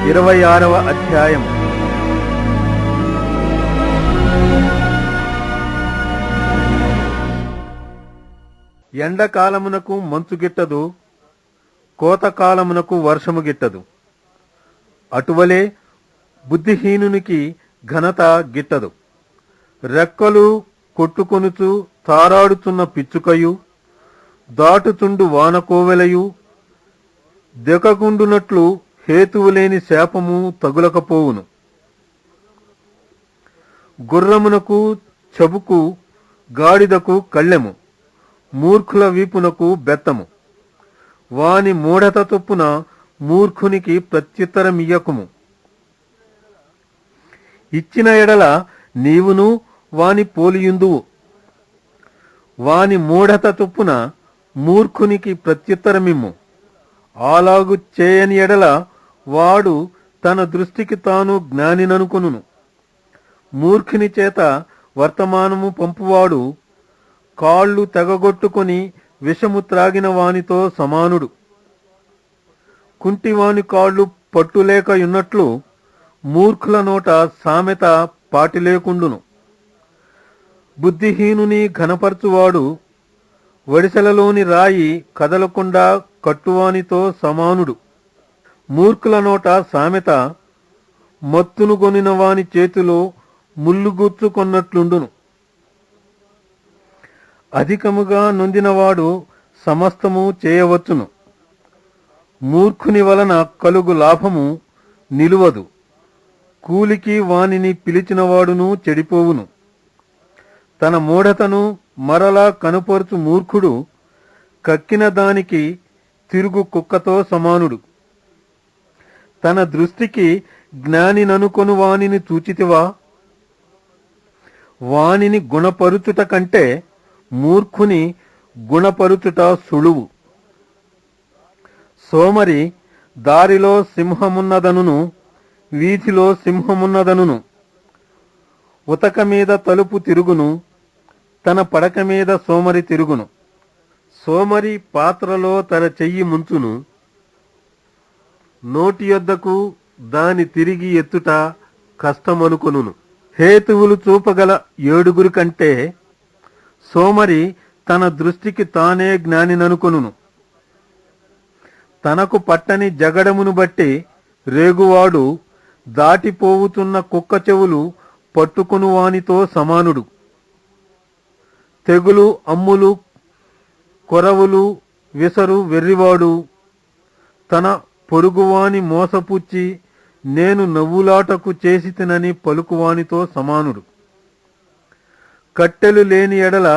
26వ అధ్యాయం. ఎండకాలమునకు మంచు గిట్టదు, కోతకాలమునకు వర్షము గిట్టదు. అటువలే బుద్ధిహీనునికి ఘనత గిట్టదు. రెక్కలు కొట్టుకొనుచు తారాడుచున్న పిచ్చుకయు, దాటుచుండు వానకోవెలయు, దెకగుండునట్లు హేతువులేని శాపము తగులకపోవును. గుర్రమునకు చెబుకు, గాడిదకు కళ్ళెము, మూర్ఖుల వీపునకు బెత్తము. వాని మూఢత చొప్పున మూర్ఖునికి ప్రత్యుత్తరమియ్యకుము. ఇచ్చిన ఎడల నీవును వాని పోలియుందువు. వాని మూఢత చొప్పున మూర్ఖునికి ప్రత్యుత్తరమిమ్ము. అలాగు చేయని ఎడల వాడు తన దృష్టికి తాను జ్ఞానిననుకొనును. మూర్ఖుని చేత వర్తమానము పంపువాడు కాళ్ళు తెగగొట్టుకొని విషము త్రాగిన వానితో సమానుడు. కుంటివాని కాళ్ళు పట్టులేక యున్నట్లు మూర్ఖుల నోట సామెత పాటిలేకుండును. బుద్ధిహీనుని ఘనపరచువాడు వడిసెలలోని రాయి కదలకుండా కట్టువానితో సమానుడు. మూర్ఖుల నోట సామెత మత్తును గొనిన వాని చేతిలో ముల్లుగుచ్చుకొన్నట్లుండును. అధికముగా నొందినవాడు సమస్తము చేయవచ్చును. మూర్ఖుని వలన కలుగు లాభము నిలువదు. కూలికి వానిని పిలిచినవాడును చెడిపోవును. తన మూఢతను మరలా కనుపరుచు మూర్ఖుడు కక్కిన దానికి తిరుగు కుక్కతో సమానుడు. తన దృష్టికి జ్ఞానిననుకొను వానిని చూచితివా? వానిని గుణపరుచుట కంటే మూర్ఖుని గుణపరుచుట సులువు. సోమరి దారిలో సింహమున్నదనును, వీధిలో సింహమున్నదనును, ఉతక మీద తలుపు తిరుగును, తన పడక మీద సోమరి తిరుగును. సోమరి పాత్రలో తన చెయ్యి ముంచును, నోటి యొద్దకు దాని తిరిగి ఎత్తుట కష్టమనుకొనును. హేతువులు చూపగల 7 కంటే సోమరి తన దృష్టికి తానే జ్ఞానిననుకొనును. తనకు పట్టని జగడమును బట్టి రేగువాడు దాటిపోవుతున్న కుక్క చెవులు పట్టుకుని వానితో సమానుడు. తెగులు, అమ్ములు, కొరవులు విసరు వెర్రివాడు తన పొరుగువాని మోసపుచ్చి నేను నవ్వులాటకు చేసితినని పలుకువానితో సమానుడు. కట్టెలు లేని ఎడల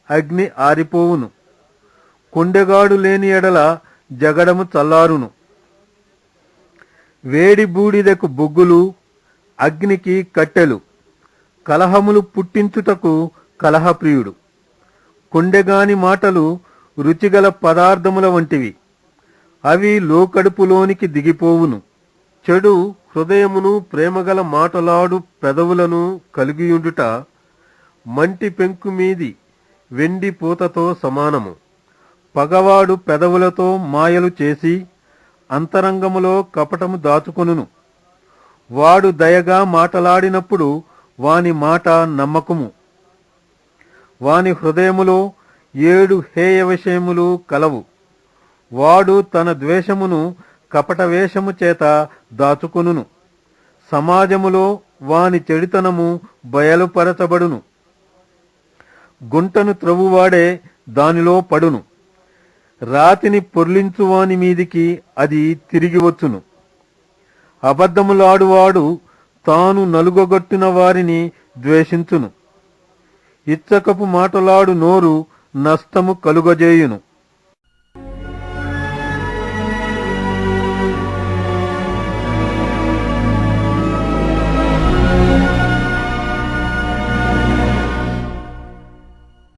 అగ్ని ఆరిపోవును, కొండెగాడు లేని ఎడల జగడము చల్లారును. వేడి బూడిదకు బొగ్గులు, అగ్నికి కట్టెలు, కలహములు పుట్టించుటకు కలహప్రియుడు. కొండెగాని మాటలు రుచిగల పదార్థముల వంటివి, అవి లోకడుపులోనికి దిగిపోవును. చెడు హృదయమును ప్రేమగల మాటలాడు పెదవులను కలిగియుండుట మంటి పెంకు మీది వెండి పూతతో సమానము. పగవాడు పెదవులతో మాయలు చేసి అంతరంగములో కపటము దాచుకొనును. వాడు దయగా మాటలాడినప్పుడు వాని మాట నమ్మకము. వాని హృదయములో 7 హేయ విషయములు కలవు. వాడు తన ద్వేషమును కపట వేషము చేత దాచుకొనును. సమాజములో వాని చెడితనము బయలుపరచబడును. గుంటను త్రవ్వువాడే దానిలో పడును. రాతిని పొర్లించువాని మీదికి అది తిరిగి వచ్చును. అబద్ధములాడువాడు తాను నలుగొగొట్టిన వారిని ద్వేషించును. ఇచ్చకపు మాటలాడు నోరు నష్టము కలుగజేయును.